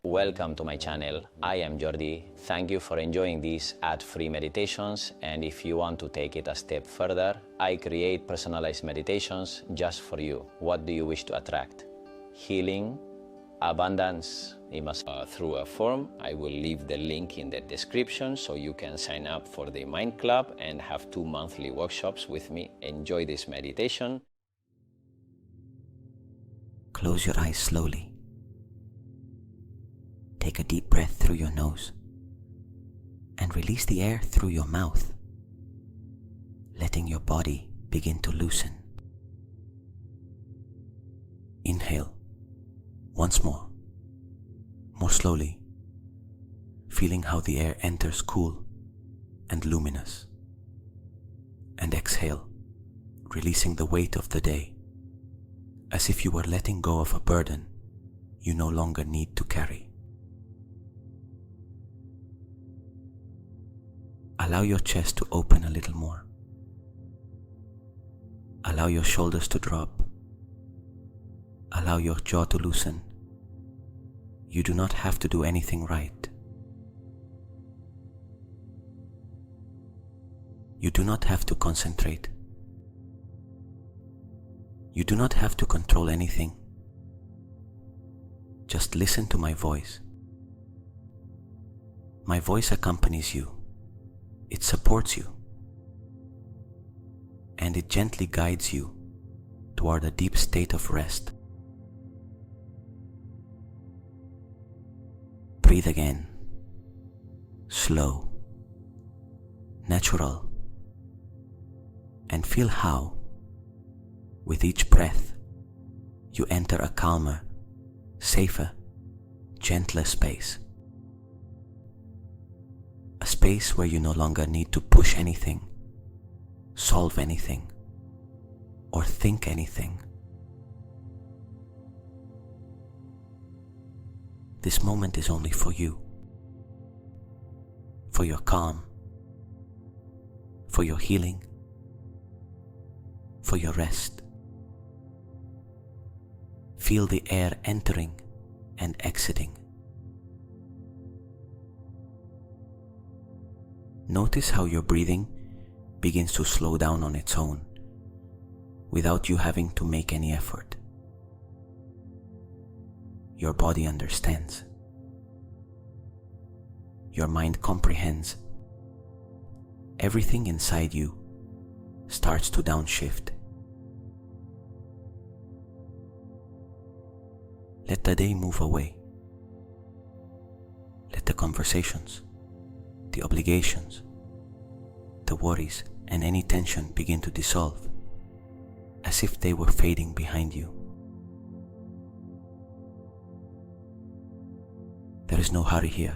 Welcome to my channel. I am Jordi. Thank you for enjoying these ad-free meditations, and if you want to take it a step further, I create personalized meditations just for you. What do you wish to attract? Healing, abundance, through a form. I will leave the link in the description so you can sign up for the Mind Club and have 2 monthly workshops with me. Enjoy this meditation. Close your eyes slowly. Take a deep breath through your nose and release the air through your mouth, letting your body begin to loosen. Inhale once more slowly, feeling how the air enters cool and luminous. And exhale, releasing the weight of the day, as if you were letting go of a burden you no longer need to carry. Allow your chest to open a little more. Allow your shoulders to drop. Allow your jaw to loosen. You do not have to do anything right. You do not have to concentrate. You do not have to control anything. Just listen to my voice. My voice accompanies you. It supports you, and it gently guides you toward a deep state of rest. Breathe again, slow, natural, and feel how, with each breath, you enter a calmer, safer, gentler space. A space where you no longer need to push anything, solve anything, or think anything. This moment is only for you, for your calm, for your healing, for your rest. Feel the air entering and exiting. Notice how your breathing begins to slow down on its own, without you having to make any effort. Your body understands. Your mind comprehends. Everything inside you starts to downshift. Let the day move away. Let the conversations, the obligations, the worries, and any tension begin to dissolve, as if they were fading behind you. There is no hurry here.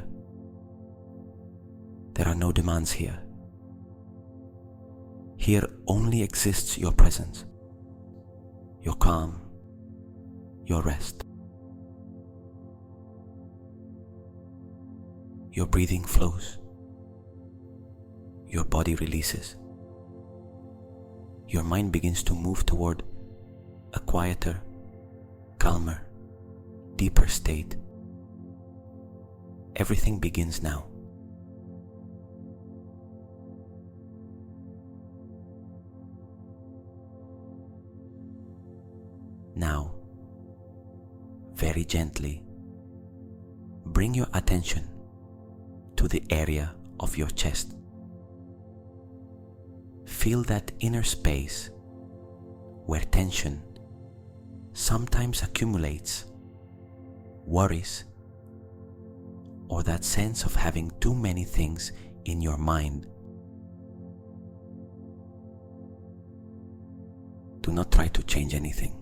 There are no demands here. Here only exists your presence, your calm, your rest. Your breathing flows. Your body releases. Your mind begins to move toward a quieter, calmer, deeper state. Everything begins now. Now, very gently, bring your attention to the area of your chest. Feel that inner space where tension sometimes accumulates, worries, or that sense of having too many things in your mind. Do not try to change anything.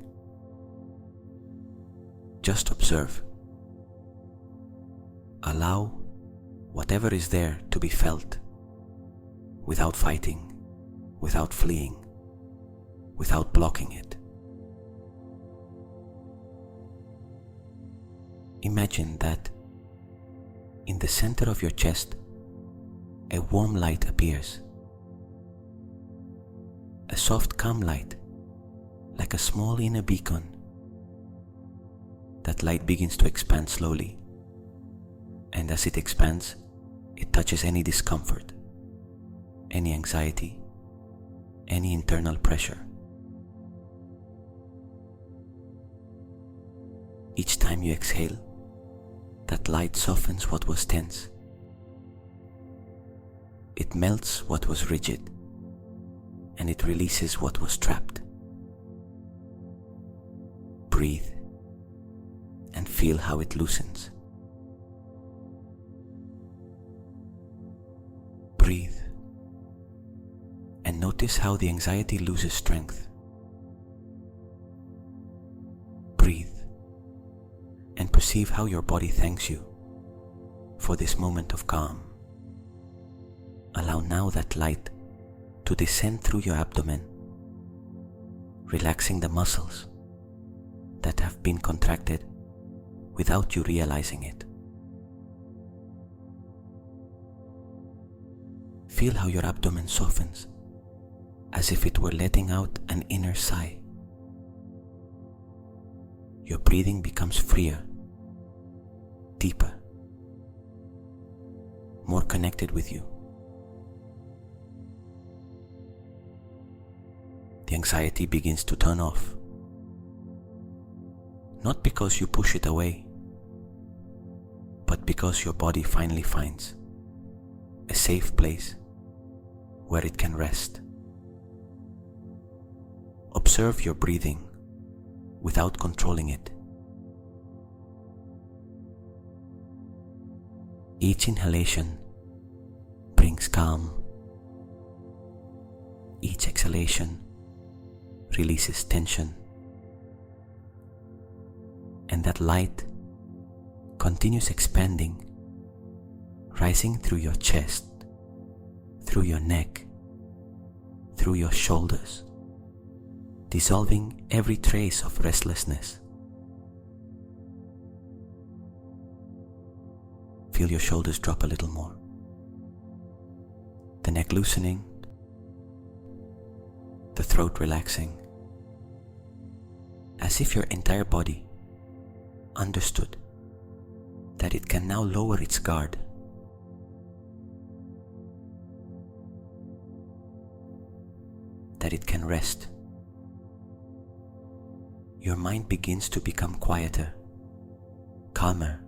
Just observe. Allow whatever is there to be felt, without fighting, without fleeing, without blocking it. Imagine that in the center of your chest, a warm light appears. A soft, calm light, like a small inner beacon. That light begins to expand slowly, And as it expands, it touches any discomfort, any anxiety, any internal pressure. Each time you exhale, that light softens what was tense. It melts what was rigid, and it releases what was trapped. Breathe and feel how it loosens. Breathe and notice how the anxiety loses strength. Breathe and perceive how your body thanks you for this moment of calm. Allow now that light to descend through your abdomen, relaxing the muscles that have been contracted without you realizing it. Feel how your abdomen softens, as if it were letting out an inner sigh. Your breathing becomes freer, deeper, more connected with you. The anxiety begins to turn off, not because you push it away, but because your body finally finds a safe place where it can rest. Observe your breathing without controlling it. Each inhalation brings calm. Each exhalation releases tension. And that light continues expanding, rising through your chest, through your neck, through your shoulders, dissolving every trace of restlessness. Feel your shoulders drop a little more, the neck loosening, the throat relaxing, as if your entire body understood that it can now lower its guard. That it can rest. Your mind begins to become quieter, calmer,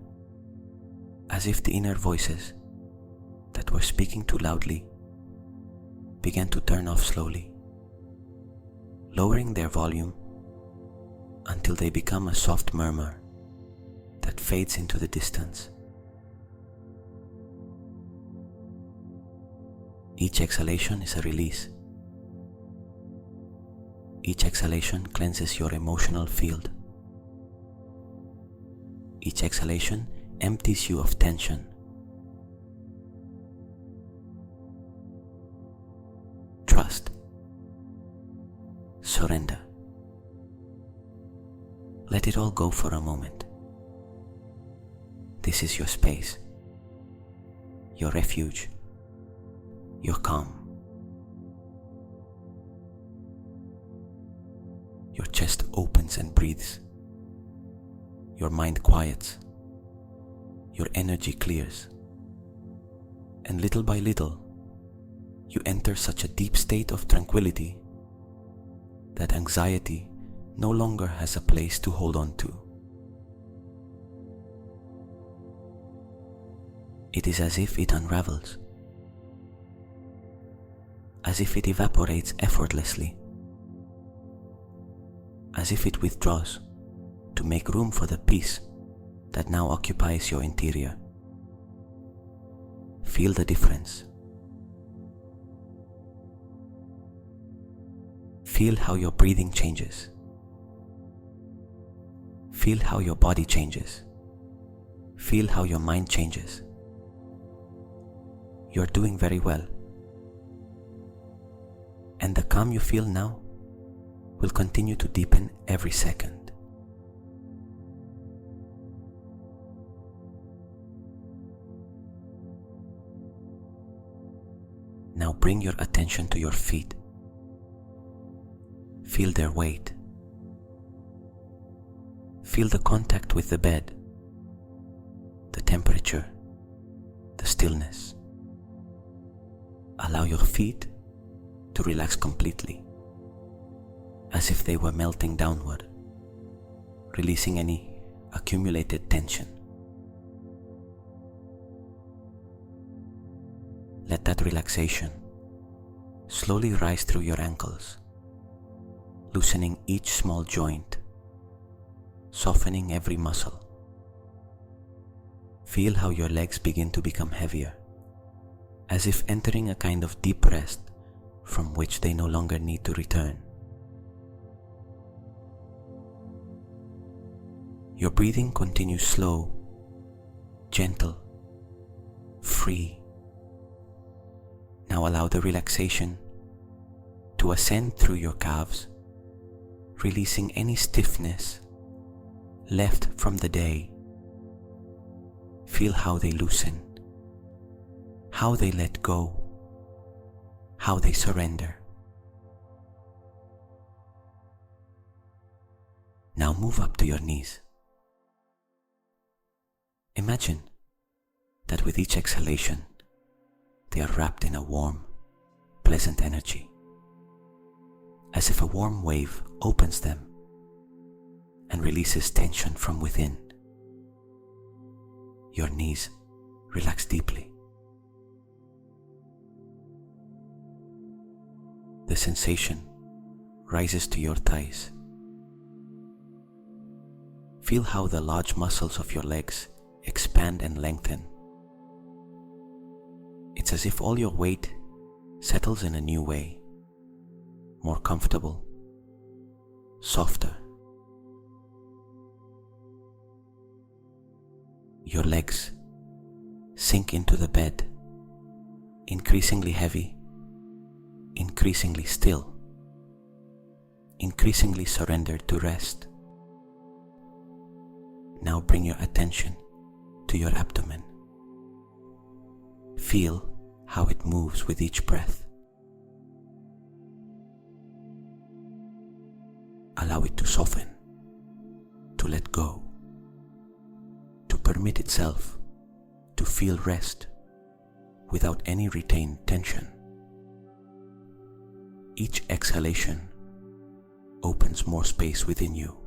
as if the inner voices that were speaking too loudly began to turn off slowly, lowering their volume until they become a soft murmur that fades into the distance. Each exhalation is a release. Each exhalation cleanses your emotional field. Each exhalation empties you of tension. Trust. Surrender. Let it all go for a moment. This is your space, your refuge, your calm. Your chest opens and breathes. Your mind quiets. Your energy clears. And little by little, you enter such a deep state of tranquility that anxiety no longer has a place to hold on to. It is as if it unravels, as if it evaporates effortlessly, as if it withdraws to make room for the peace that now occupies your interior. Feel the difference. Feel how your breathing changes. Feel how your body changes. Feel how your mind changes. You're doing very well. And the calm you feel now will continue to deepen every second. Now bring your attention to your feet. Feel their weight. Feel the contact with the bed, the temperature, the stillness. Allow your feet to relax completely, as if they were melting downward, releasing any accumulated tension. Let that relaxation slowly rise through your ankles, loosening each small joint, softening every muscle. Feel how your legs begin to become heavier, as if entering a kind of deep rest from which they no longer need to return. Your breathing continues slow, gentle, free. Now allow the relaxation to ascend through your calves, releasing any stiffness left from the day. Feel how they loosen, how they let go, how they surrender. Now move up to your knees. Imagine that with each exhalation, they are wrapped in a warm, pleasant energy, as if a warm wave opens them and releases tension from within. Your knees relax deeply. The sensation rises to your thighs. Feel how the large muscles of your legs expand and lengthen. It's as if all your weight settles in a new way, more comfortable, softer. Your legs sink into the bed, increasingly heavy, increasingly still, increasingly surrendered to rest. Now bring your attention to your abdomen. Feel how it moves with each breath. Allow it to soften, to let go, to permit itself to feel rest without any retained tension. Each exhalation opens more space within you.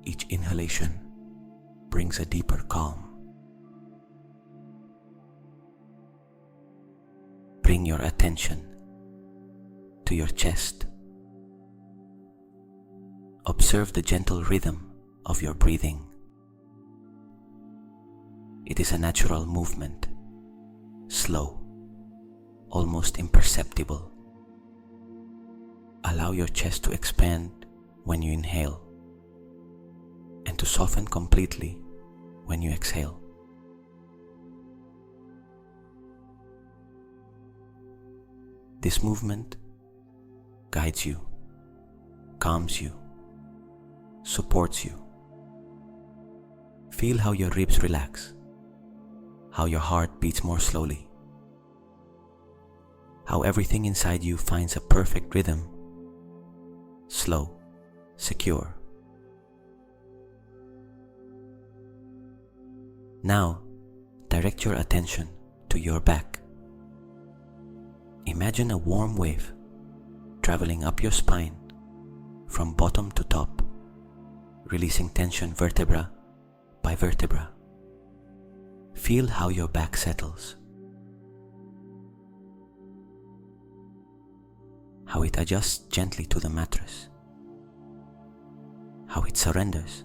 Each inhalation brings a deeper calm. Bring your attention to your chest. Observe the gentle rhythm of your breathing. It is a natural movement, slow, almost imperceptible. Allow your chest to expand when you inhale and to soften completely when you exhale. This movement guides you, calms you, supports you. Feel how your ribs relax, how your heart beats more slowly, how everything inside you finds a perfect rhythm, slow, secure. Now, direct your attention to your back. Imagine a warm wave traveling up your spine from bottom to top, releasing tension vertebra by vertebra. Feel how your back settles, how it adjusts gently to the mattress, how it surrenders.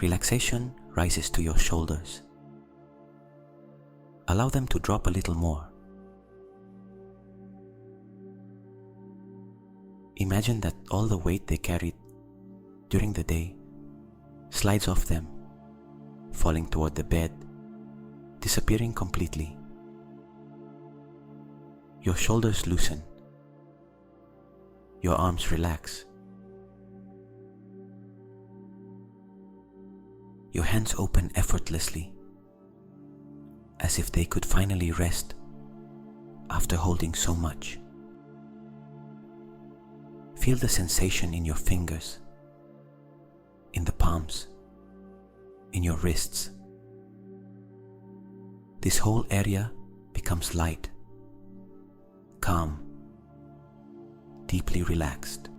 Relaxation rises to your shoulders. Allow them to drop a little more. Imagine that all the weight they carried during the day slides off them, falling toward the bed, disappearing completely. Your shoulders loosen. Your arms relax. Your hands open effortlessly, as if they could finally rest after holding so much. Feel the sensation in your fingers, in the palms, in your wrists. This whole area becomes light, calm, deeply relaxed.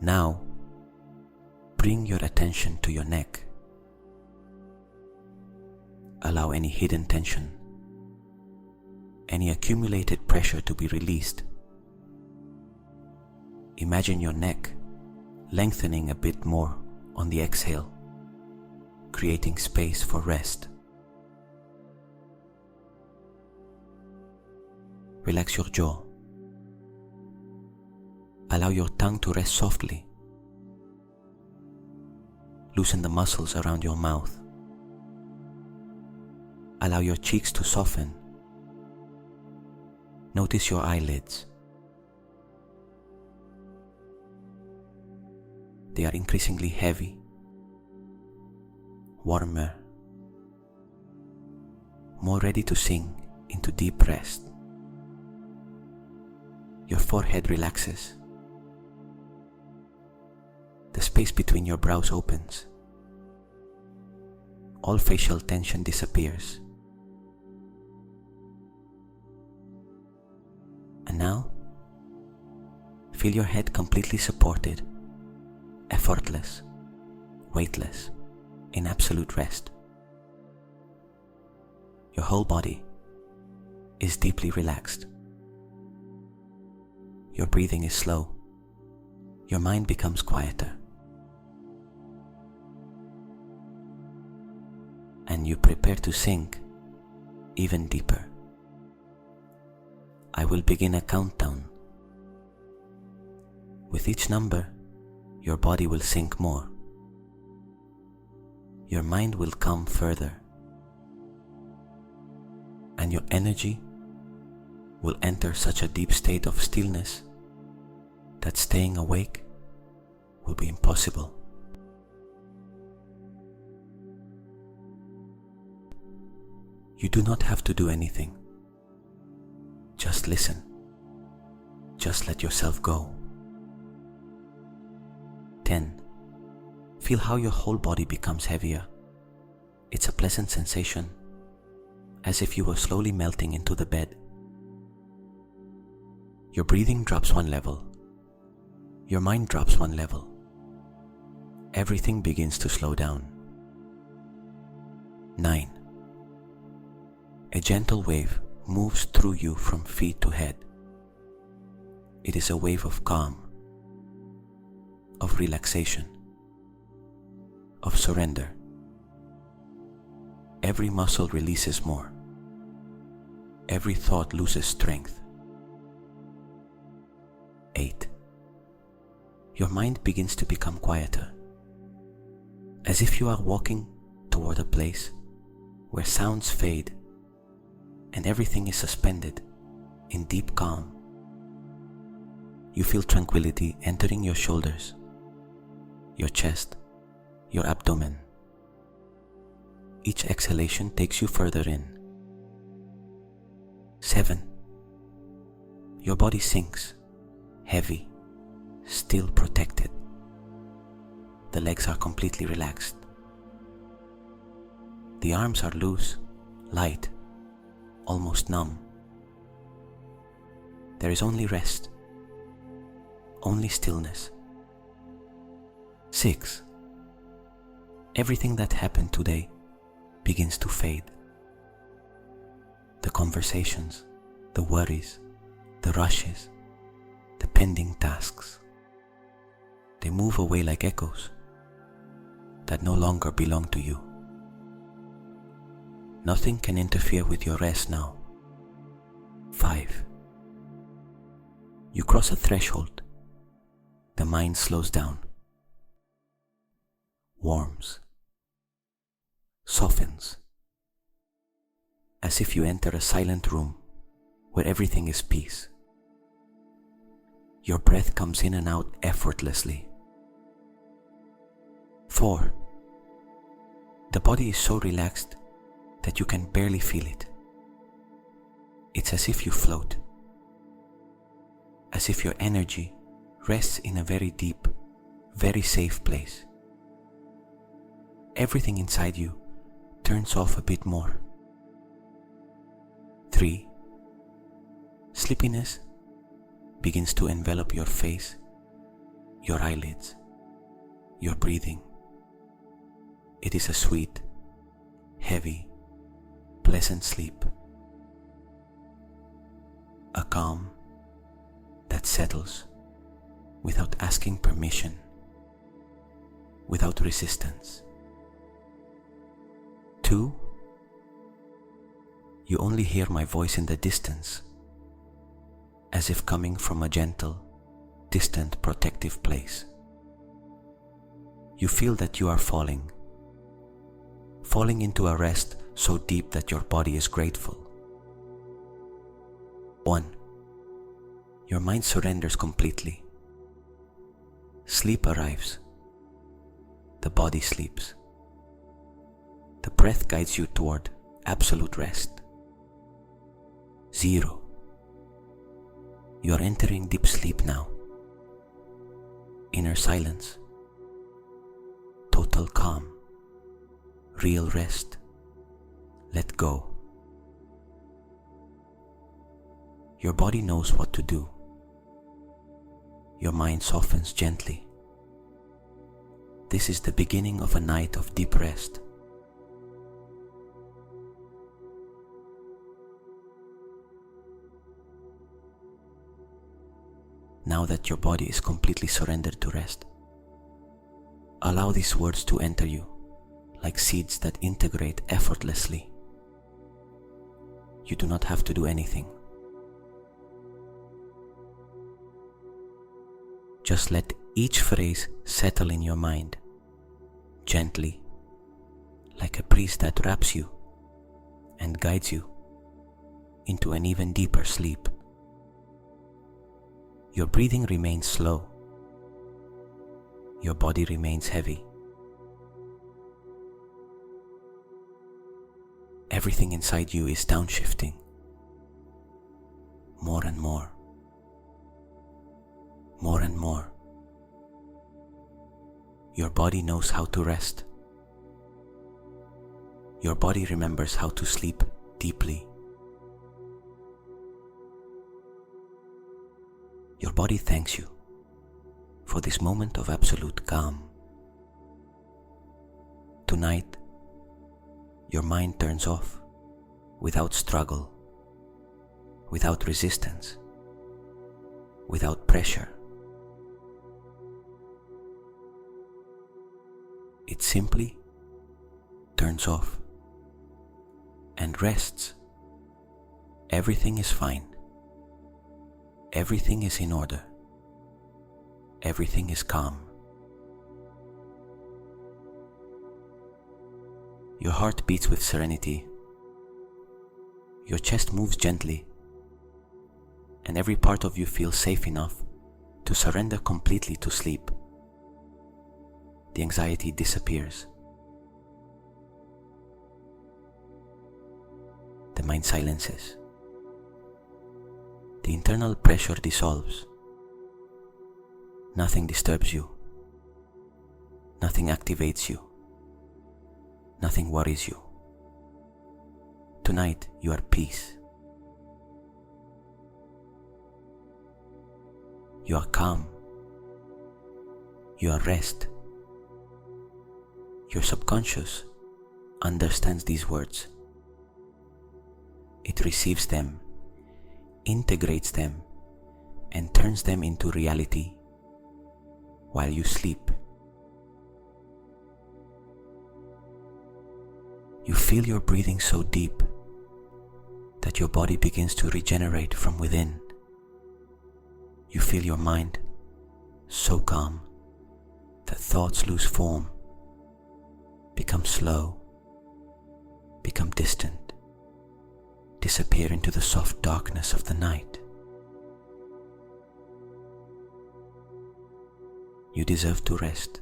Now, bring your attention to your neck. Allow any hidden tension, any accumulated pressure to be released. Imagine your neck lengthening a bit more on the exhale, creating space for rest. Relax your jaw. Allow your tongue to rest softly. Loosen the muscles around your mouth. Allow your cheeks to soften. Notice your eyelids. They are increasingly heavy, warmer, more ready to sink into deep rest. Your forehead relaxes. The space between your brows opens. All facial tension disappears. And now, feel your head completely supported, effortless, weightless, in absolute rest. Your whole body is deeply relaxed. Your breathing is slow. Your mind becomes quieter. And you prepare to sink even deeper. I will begin a countdown. With each number, your body will sink more. Your mind will come further. And your energy will enter such a deep state of stillness that staying awake will be impossible. You do not have to do anything. Just listen. Just let yourself go. 10. Feel how your whole body becomes heavier. It's a pleasant sensation, as if you were slowly melting into the bed. Your breathing drops one level. Your mind drops one level. Everything begins to slow down. 9. A gentle wave moves through you from feet to head. It is a wave of calm, of relaxation, of surrender. Every muscle releases more. Every thought loses strength. 8. Your mind begins to become quieter, as if you are walking toward a place where sounds fade and everything is suspended in deep calm. You feel tranquility entering your shoulders, your chest, your abdomen. Each exhalation takes you further in. 7. Your body sinks, heavy, still protected. The legs are completely relaxed. The arms are loose, light, almost numb. There is only rest, only stillness. 6. Everything that happened today begins to fade. The conversations, the worries, the rushes, the pending tasks. They move away like echoes that no longer belong to you. Nothing can interfere with your rest now. 5. You cross a threshold. The mind slows down, warms, softens, as if you enter a silent room where everything is peace. Your breath comes in and out effortlessly. 4. The body is so relaxed that you can barely feel it. It's as if you float, as if your energy rests in a very deep, very safe place. everything inside you turns off a bit more. 3. Sleepiness begins to envelop your face, your eyelids, your breathing. It is a sweet, heavy, pleasant sleep. A calm that settles without asking permission, without resistance. 2. You only hear my voice in the distance, as if coming from a gentle, distant, protective place. You feel that you are falling into a rest so deep that your body is grateful. 1. Your mind surrenders completely. Sleep arrives. The body sleeps. The breath guides you toward absolute rest. 0. You are entering deep sleep now. Inner silence. Total calm. Real rest. Let go. Your body knows what to do. Your mind softens gently. This is the beginning of a night of deep rest. Now that your body is completely surrendered to rest, allow these words to enter you like seeds that integrate effortlessly. You do not have to do anything. Just let each phrase settle in your mind, gently, like a breeze that wraps you and guides you into an even deeper sleep. Your breathing remains slow. Your body remains heavy. Everything inside you is downshifting, more and more. More and more. Your body knows how to rest. Your body remembers how to sleep deeply. Your body thanks you for this moment of absolute calm. Tonight, your mind turns off without struggle, without resistance, without pressure. It simply turns off and rests. Everything is fine. Everything is in order. Everything is calm. Your heart beats with serenity. Your chest moves gently, and every part of you feels safe enough to surrender completely to sleep. The anxiety disappears. The mind silences. The internal pressure dissolves. Nothing disturbs you. Nothing activates you. Nothing worries you. Tonight you are peace. You are calm. You are rest. Your subconscious understands these words. It receives them, integrates them, and turns them into reality while you sleep. You feel your breathing so deep that your body begins to regenerate from within. You feel your mind so calm that thoughts lose form, become slow, become distant, disappear into the soft darkness of the night. You deserve to rest.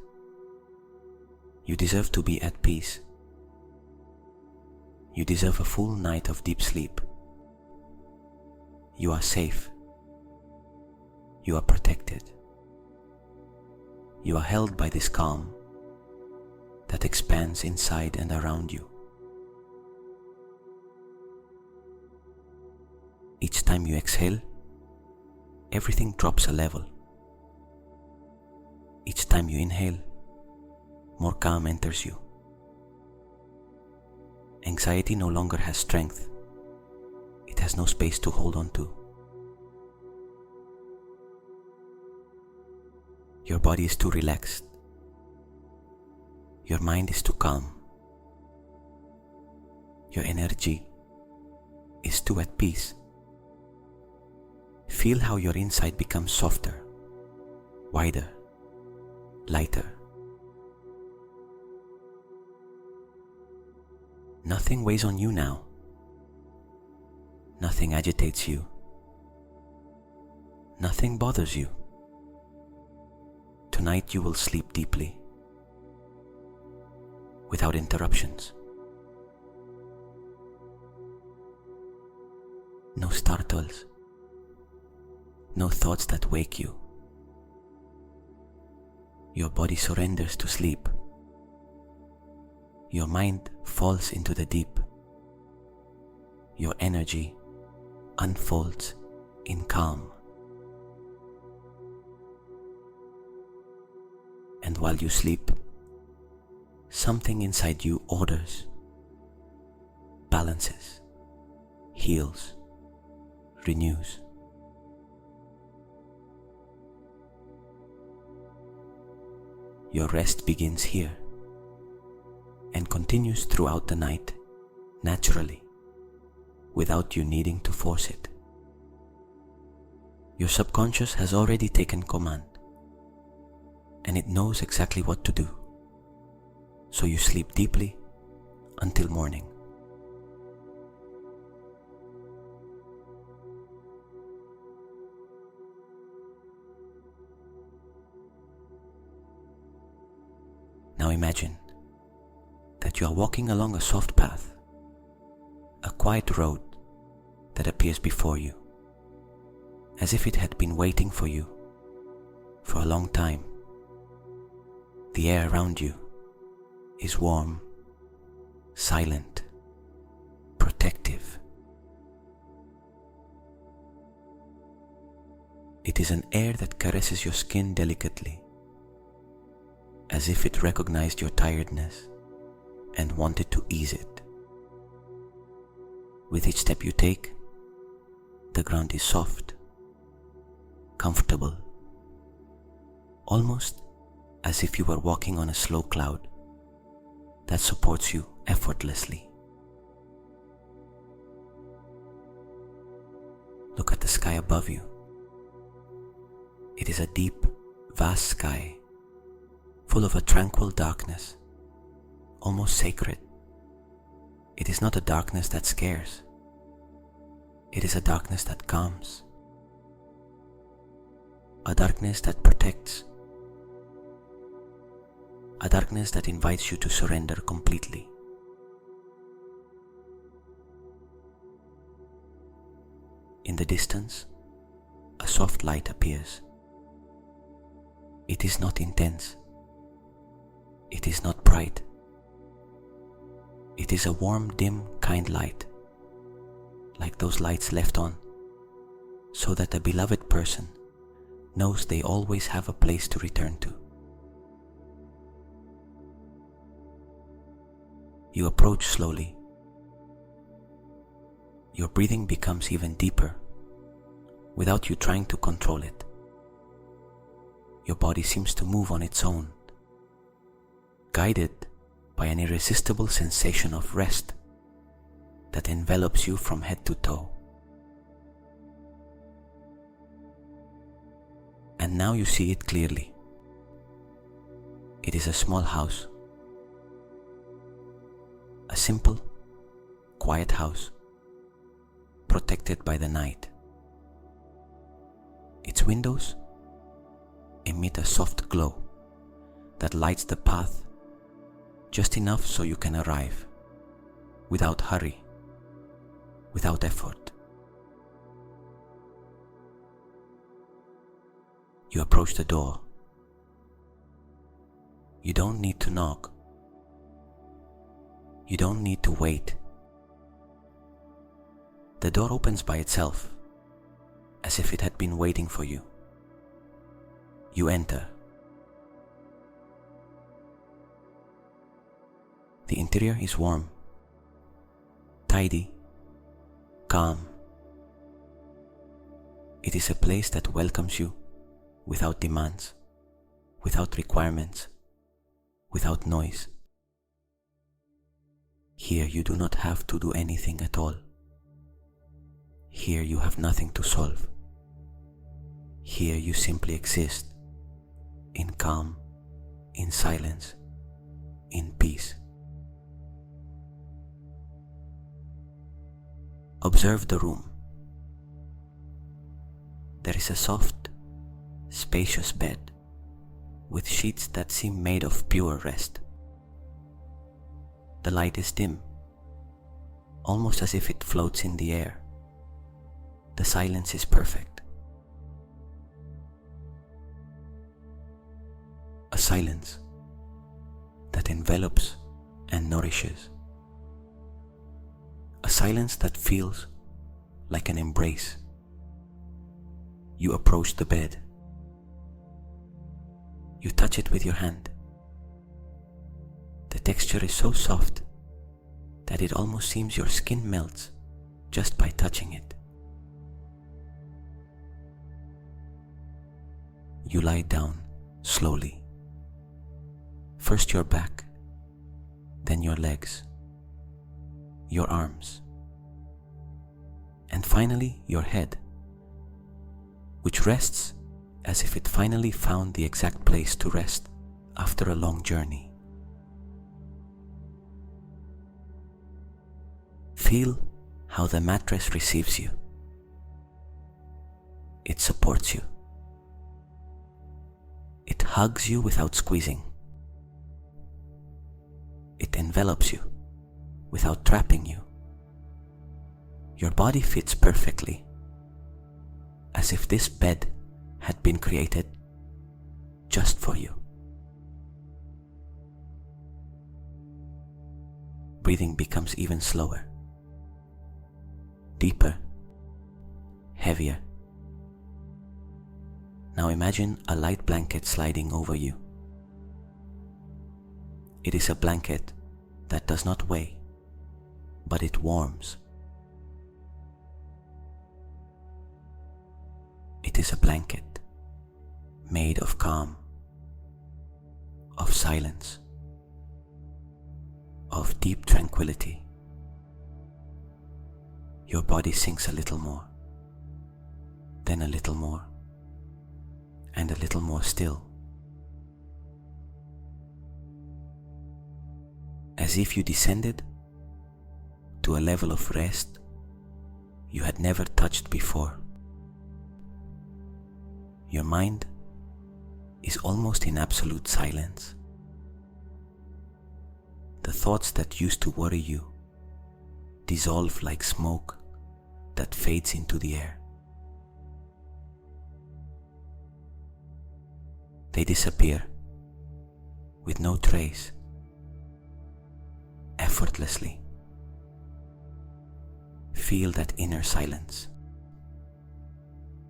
You deserve to be at peace. You deserve a full night of deep sleep. You are safe. You are protected. You are held by this calm, that expands inside and around you. Each time you exhale, everything drops a level. Each time you inhale, more calm enters you. Anxiety no longer has strength. It has no space to hold on to. Your body is too relaxed. Your mind is too calm. Your energy is too at peace. Feel how your inside becomes softer, wider, lighter. Nothing weighs on you now. Nothing agitates you. Nothing bothers you. Tonight you will sleep deeply, without interruptions. No startles, no thoughts that wake you. Your body surrenders to sleep. Your mind falls into the deep. Your energy unfolds in calm. And while you sleep, something inside you orders, balances, heals, renews. Your rest begins here and continues throughout the night, naturally, without you needing to force it. Your subconscious has already taken command, and it knows exactly what to do. So you sleep deeply until morning. Now imagine that you are walking along a soft path, a quiet road that appears before you, as if it had been waiting for you for a long time. The air around you is warm, silent, protective. It is an air that caresses your skin delicately, as if it recognized your tiredness and wanted to ease it. With each step you take, the ground is soft, comfortable, almost as if you were walking on a slow cloud that supports you effortlessly. Look at the sky above you. It is a deep, vast sky, full of a tranquil darkness, almost sacred. It is not a darkness that scares. It is a darkness that calms, a darkness that protects, a darkness that invites you to surrender completely. In the distance, a soft light appears. It is not intense. It is not bright. It is a warm, dim, kind light, like those lights left on, so that a beloved person knows they always have a place to return to. You approach slowly. Your breathing becomes even deeper, without you trying to control it. Your body seems to move on its own, guided by an irresistible sensation of rest that envelops you from head to toe. And now you see it clearly. It is a small house, a simple, quiet house, protected by the night. Its windows emit a soft glow that lights the path just enough so you can arrive, without hurry, without effort. You approach the door. You don't need to knock. You don't need to wait. The door opens by itself, as if it had been waiting for you. You enter. The interior is warm, tidy, calm. It is a place that welcomes you without demands, without requirements, without noise. Here you do not have to do anything at all. Here you have nothing to solve. Here you simply exist, in calm, in silence, in peace. Observe the room. There is a soft, spacious bed with sheets that seem made of pure rest. The light is dim, almost as if it floats in the air. The silence is perfect. A silence that envelops and nourishes. A silence that feels like an embrace. You approach the bed. You touch it with your hand. The texture is so soft that it almost seems your skin melts just by touching it. You lie down slowly. First your back, then your legs, your arms, and finally your head, which rests as if it finally found the exact place to rest after a long journey. Feel how the mattress receives you. It supports you. It hugs you without squeezing. It envelops you without trapping you. Your body fits perfectly, as if this bed had been created just for you. Breathing becomes even slower, deeper, heavier. Now imagine a light blanket sliding over you. It is a blanket that does not weigh, but it warms. It is a blanket made of calm, of silence, of deep tranquility. Your body sinks a little more, then a little more, and a little more still. As if you descended to a level of rest you had never touched before. Your mind is almost in absolute silence. The thoughts that used to worry you dissolve like smoke that fades into the air. They disappear with no trace, effortlessly. Feel that inner silence,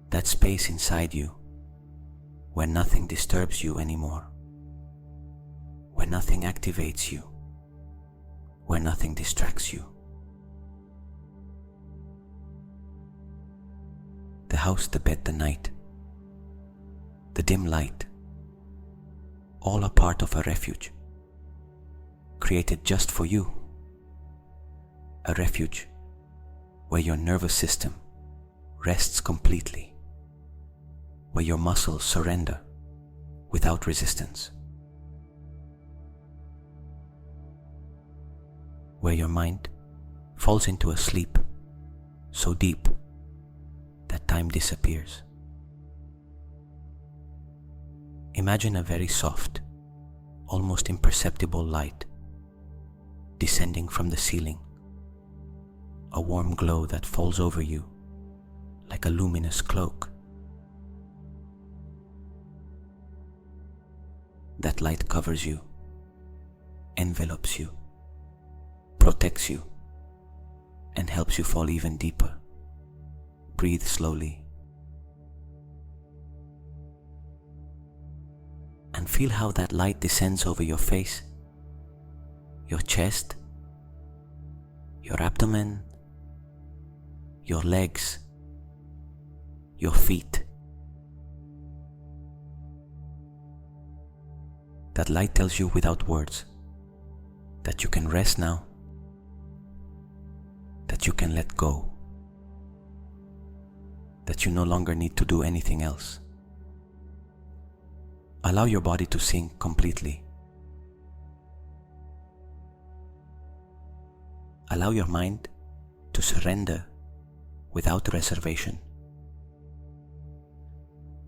that space inside you where nothing disturbs you anymore, where nothing activates you, where nothing distracts you. The house, the bed, the night, the dim light, all a part of a refuge created just for you. A refuge where your nervous system rests completely, where your muscles surrender without resistance, where your mind falls into a sleep so deep that time disappears. Imagine a very soft, almost imperceptible light descending from the ceiling, a warm glow that falls over you like a luminous cloak. That light covers you, envelops you, protects you and helps you fall even deeper. Breathe slowly and feel how that light descends over your face, your chest, your abdomen, your legs, your feet. That light tells you without words that you can rest now, that you can let go, that you no longer need to do anything else. Allow your body to sink completely. Allow your mind to surrender without reservation.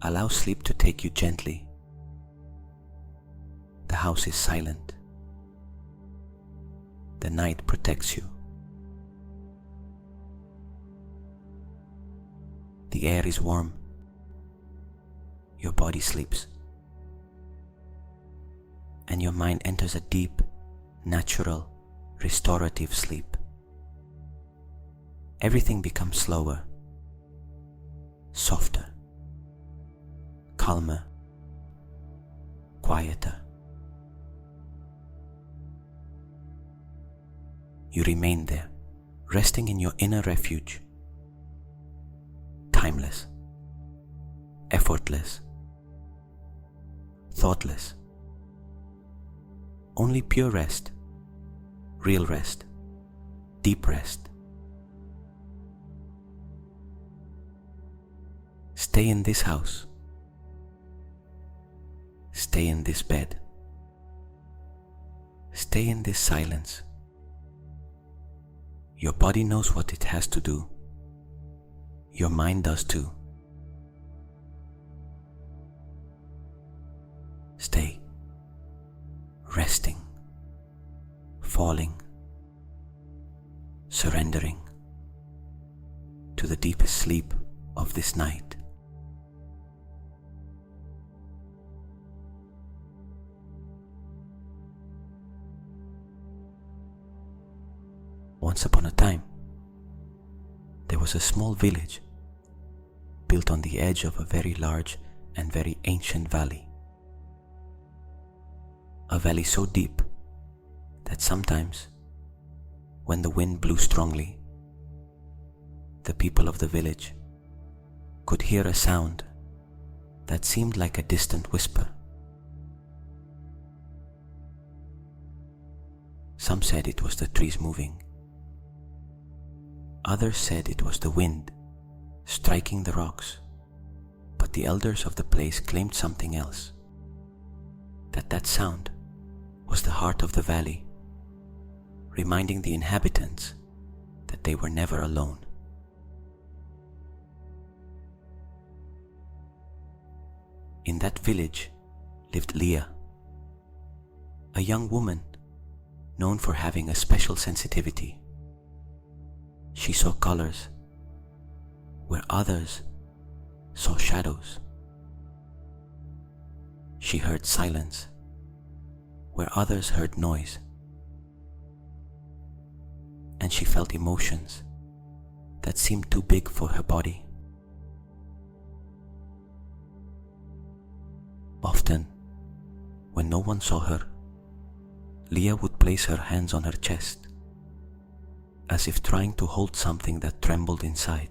Allow sleep to take you gently. The house is silent. The night protects you. The air is warm. Your body sleeps. And your mind enters a deep, natural, restorative sleep. Everything becomes slower, softer, calmer, quieter. You remain there, resting in your inner refuge, timeless, effortless, thoughtless. Only pure rest, real rest, deep rest. Stay in this house. Stay in this bed. Stay in this silence. Your body knows what it has to do. Your mind does too. Stay, resting, falling, surrendering to the deepest sleep of this night. Once upon a time, there was a small village built on the edge of a very large and very ancient valley. A valley so deep that sometimes, when the wind blew strongly, the people of the village could hear a sound that seemed like a distant whisper. Some said it was the trees moving. Others said it was the wind striking the rocks, but the elders of the place claimed something else, that sound was the heart of the valley, reminding the inhabitants that they were never alone. In that village lived Leah, a young woman known for having a special sensitivity. She saw colors where others saw shadows. She heard silence where others heard noise. And she felt emotions that seemed too big for her body. Often, when no one saw her, Leah would place her hands on her chest, as if trying to hold something that trembled inside.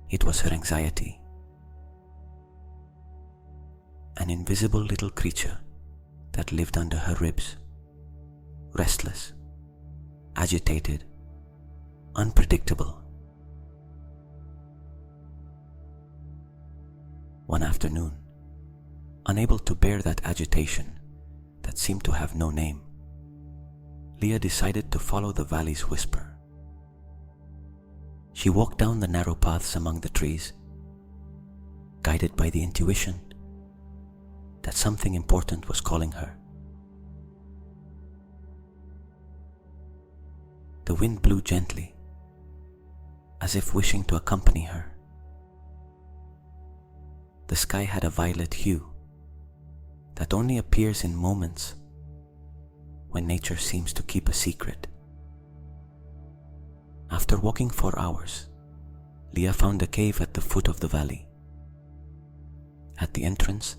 It was her anxiety. An invisible little creature that lived under her ribs, restless, agitated, unpredictable. One afternoon, unable to bear that agitation that seemed to have no name, Leah decided to follow the valley's whisper. She walked down the narrow paths among the trees, guided by the intuition that something important was calling her. The wind blew gently, as if wishing to accompany her. The sky had a violet hue that only appears in moments when nature seems to keep a secret. After walking for hours, Leah found a cave at the foot of the valley. At the entrance,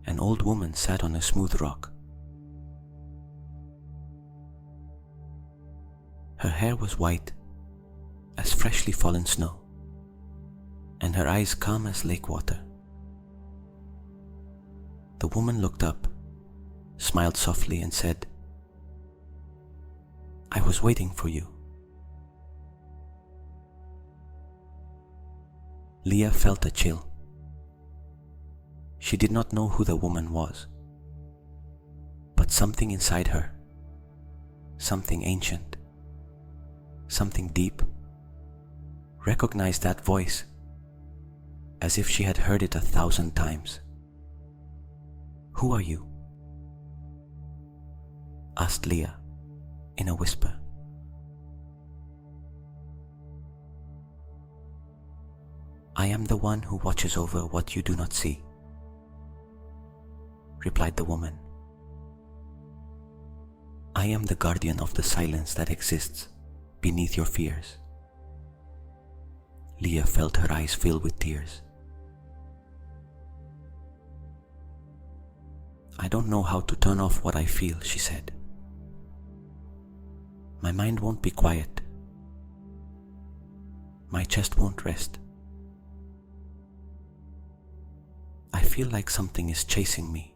an old woman sat on a smooth rock. Her hair was white as freshly fallen snow, and her eyes calm as lake water. The woman looked up, smiled softly, and said, "I was waiting for you." Leah felt a chill. She did not know who the woman was, but something inside her, something ancient, something deep, recognized that voice as if she had heard it 1,000 times. "Who are you?" asked Leah in a whisper. "I am the one who watches over what you do not see," replied the woman. "I am the guardian of the silence that exists beneath your fears." Leah felt her eyes fill with tears. "I don't know how to turn off what I feel," she said. "My mind won't be quiet. My chest won't rest. I feel like something is chasing me."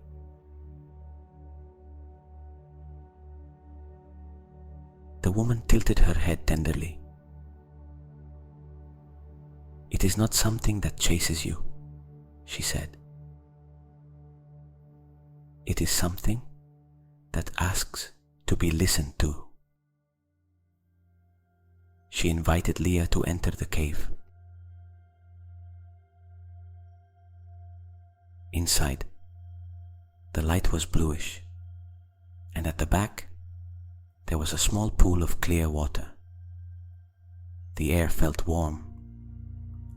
The woman tilted her head tenderly. "It is not something that chases you," she said. "It is something that asks to be listened to." She invited Leah to enter the cave. Inside, the light was bluish, and at the back, there was a small pool of clear water. The air felt warm,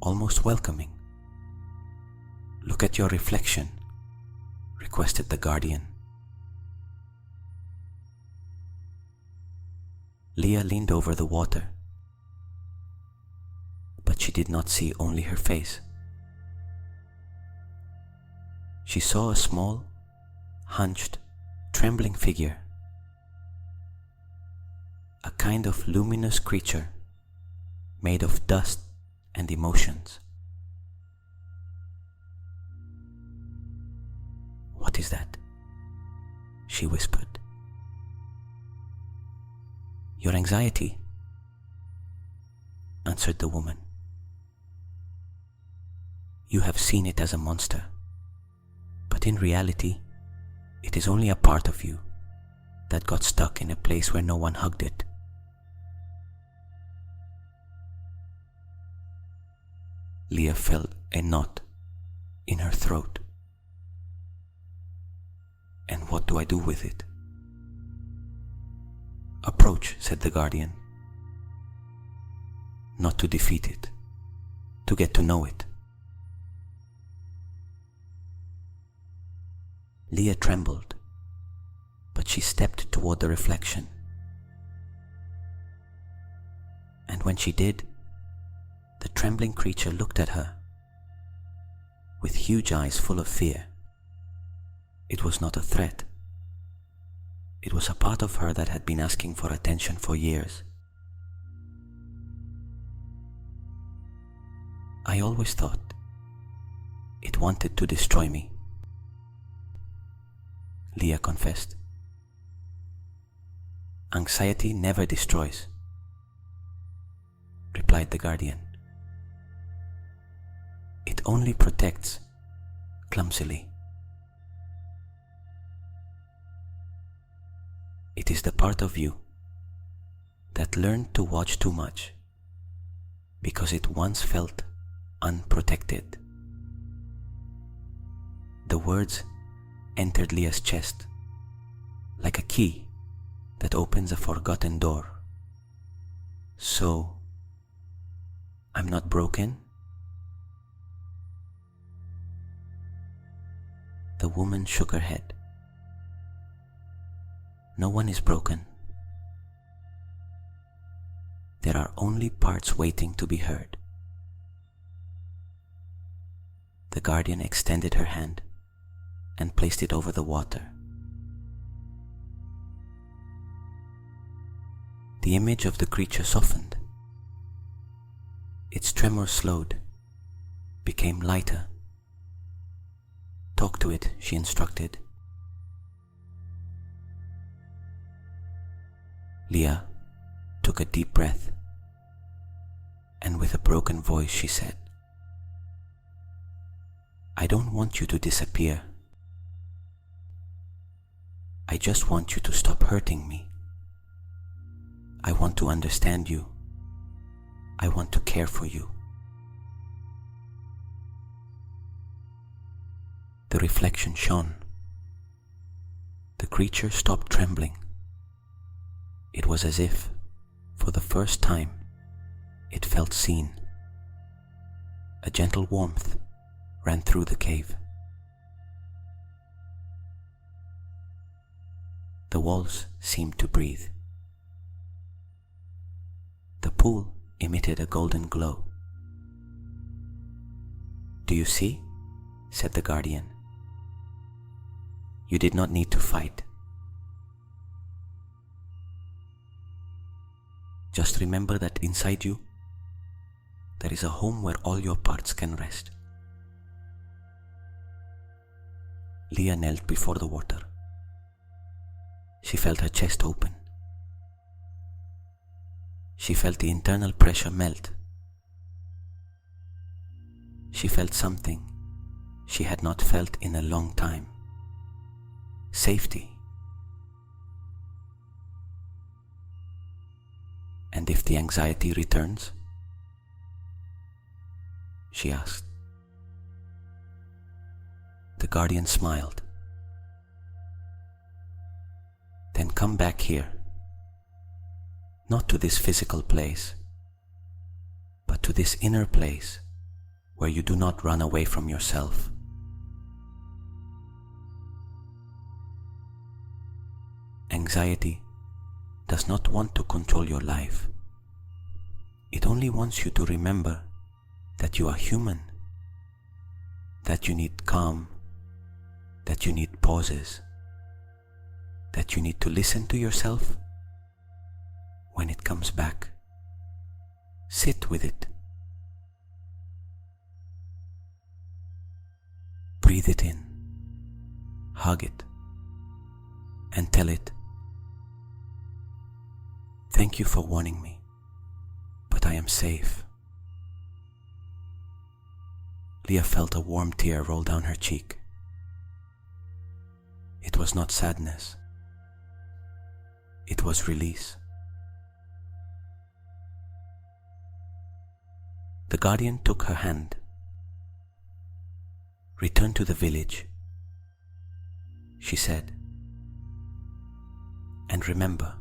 almost welcoming. "Look at your reflection," requested the guardian. Leah leaned over the water, but she did not see only her face. She saw a small, hunched, trembling figure, a kind of luminous creature made of dust and emotions. "What is that?" she whispered. "Your anxiety," answered the woman. "You have seen it as a monster, but in reality, it is only a part of you that got stuck in a place where no one hugged it." Leah felt a knot in her throat. "And what do I do with it?" "Approach," said the guardian. "Not to defeat it, to get to know it." Leah trembled, but she stepped toward the reflection. And when she did, the trembling creature looked at her with huge eyes full of fear. It was not a threat. It was a part of her that had been asking for attention for years. "I always thought it wanted to destroy me," Leah confessed. "Anxiety never destroys," replied the guardian. "It only protects, clumsily." It is the part of you that learned to watch too much because it once felt unprotected. The words entered Leah's chest like a key that opens a forgotten door. "So, I'm not broken?" The woman shook her head. No one is broken. There are only parts waiting to be heard. The guardian extended her hand and placed it over the water. The image of the creature softened. Its tremor slowed, became lighter. Talk to it, she instructed. Leah took a deep breath, and with a broken voice she said, I don't want you to disappear. I just want you to stop hurting me. I want to understand you. I want to care for you. The reflection shone. The creature stopped trembling. It was as if, for the first time, it felt seen. A gentle warmth ran through the cave. The walls seemed to breathe. The pool emitted a golden glow. Do you see? Said the guardian. You did not need to fight. Just remember that inside you, there is a home where all your parts can rest. Leah knelt before the water. She felt her chest open. She felt the internal pressure melt. She felt something she had not felt in a long time. Safety. And if the anxiety returns? She asked. The guardian smiled. Then come back here. Not to this physical place, but to this inner place where you do not run away from yourself. Anxiety does not want to control your life. It only wants you to remember that you are human, that you need calm, that you need pauses, that you need to listen to yourself. When it comes back, sit with it. Breathe it in, hug it, and tell it, thank you for warning me, but I am safe. Leah felt a warm tear roll down her cheek. It was not sadness. It was release. The guardian took her hand. Return to the village, she said. And remember,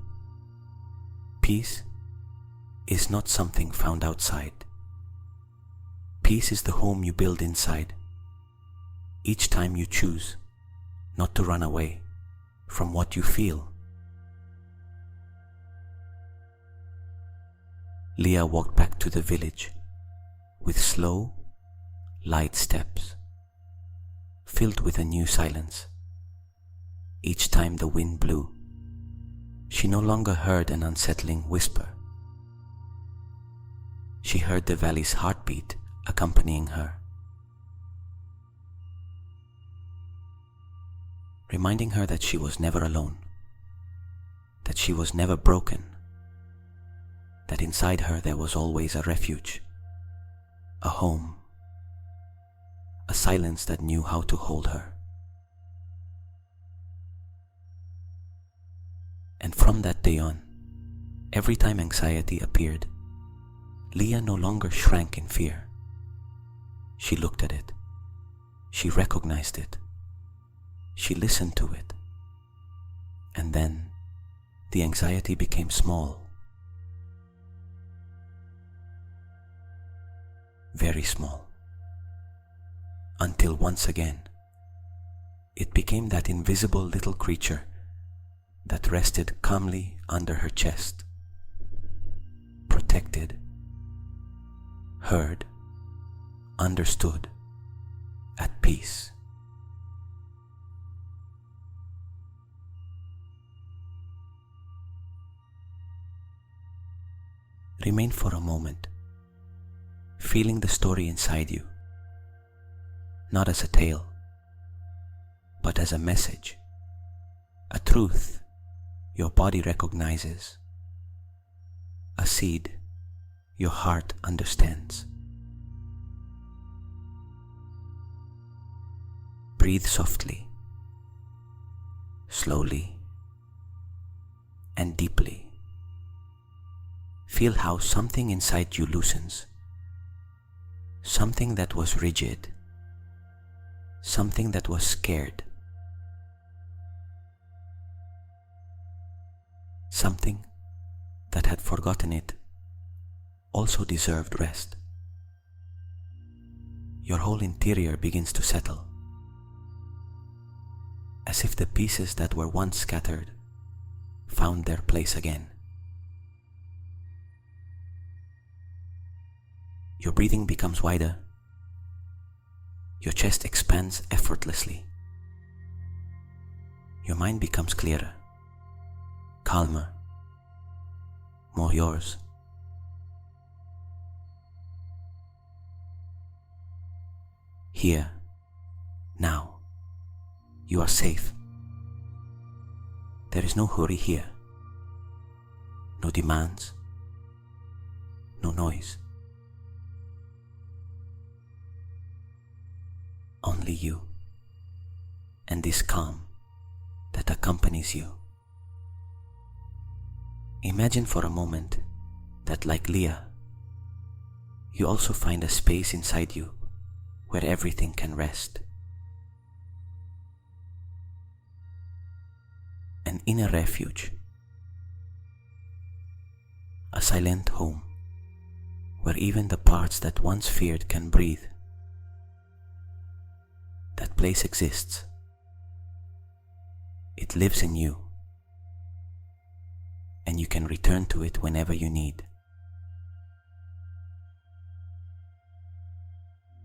peace is not something found outside. Peace is the home you build inside. Each time you choose not to run away from what you feel. Leah walked back to the village with slow, light steps, filled with a new silence. Each time the wind blew, she no longer heard an unsettling whisper. She heard the valley's heartbeat accompanying her, reminding her that she was never alone, that she was never broken, that inside her there was always a refuge, a home, a silence that knew how to hold her. And from that day on, every time anxiety appeared, Leah no longer shrank in fear. She looked at it. She recognized it. She listened to it. And then the anxiety became small. Very small. Until once again, it became that invisible little creature that rested calmly under her chest, protected, heard, understood, at peace. Remain for a moment, feeling the story inside you, not as a tale, but as a message, a truth your body recognizes, a seed your heart understands. Breathe softly, slowly, and deeply. Feel how something inside you loosens, something that was rigid, something that was scared, something that had forgotten it also deserved rest. Your whole interior begins to settle, as if the pieces that were once scattered found their place again. Your breathing becomes wider. Your chest expands effortlessly. Your mind becomes clearer, calmer, more yours. Here, now, you are safe. There is no hurry here, no demands, no noise. Only you and this calm that accompanies you. Imagine for a moment that, like Leah, you also find a space inside you where everything can rest. An inner refuge, a silent home where even the parts that once feared can breathe. That place exists. It lives in you, and you can return to it whenever you need.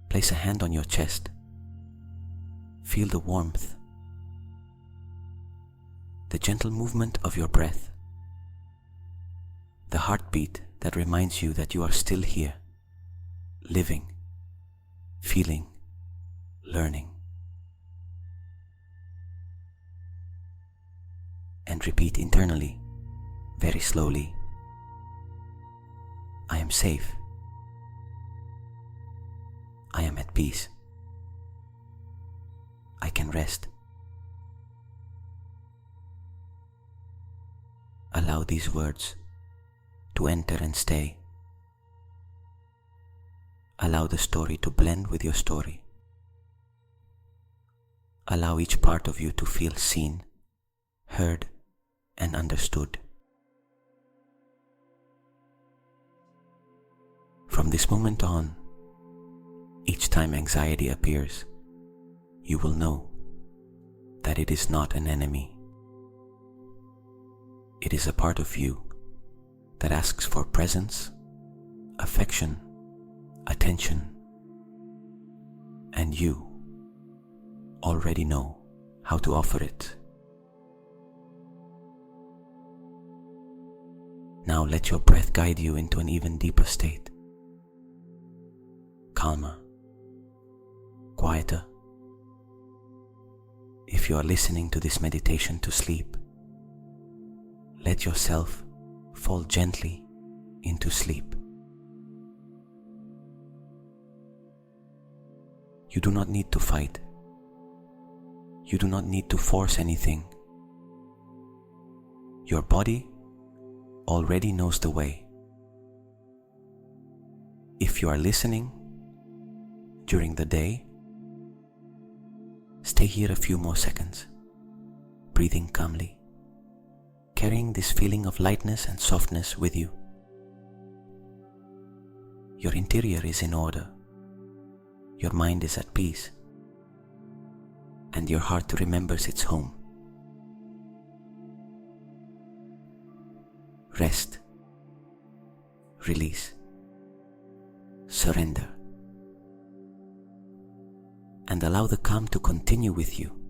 Place a hand on your chest. Feel the warmth, the gentle movement of your breath, the heartbeat that reminds you that you are still here, living, feeling, learning. And repeat internally, very slowly, I am safe. I am at peace. I can rest. Allow these words to enter and stay. Allow the story to blend with your story. Allow each part of you to feel seen, heard, and understood. From this moment on, each time anxiety appears, you will know that it is not an enemy. It is a part of you that asks for presence, affection, attention, and you already know how to offer it. Now let your breath guide you into an even deeper state. Calmer, quieter. If you are listening to this meditation to sleep, let yourself fall gently into sleep. You do not need to fight. You do not need to force anything. Your body already knows the way. If you are listening during the day, stay here a few more seconds, breathing calmly, carrying this feeling of lightness and softness with you. Your interior is in order, your mind is at peace, and your heart remembers its home. Rest, release, surrender, and allow the calm to continue with you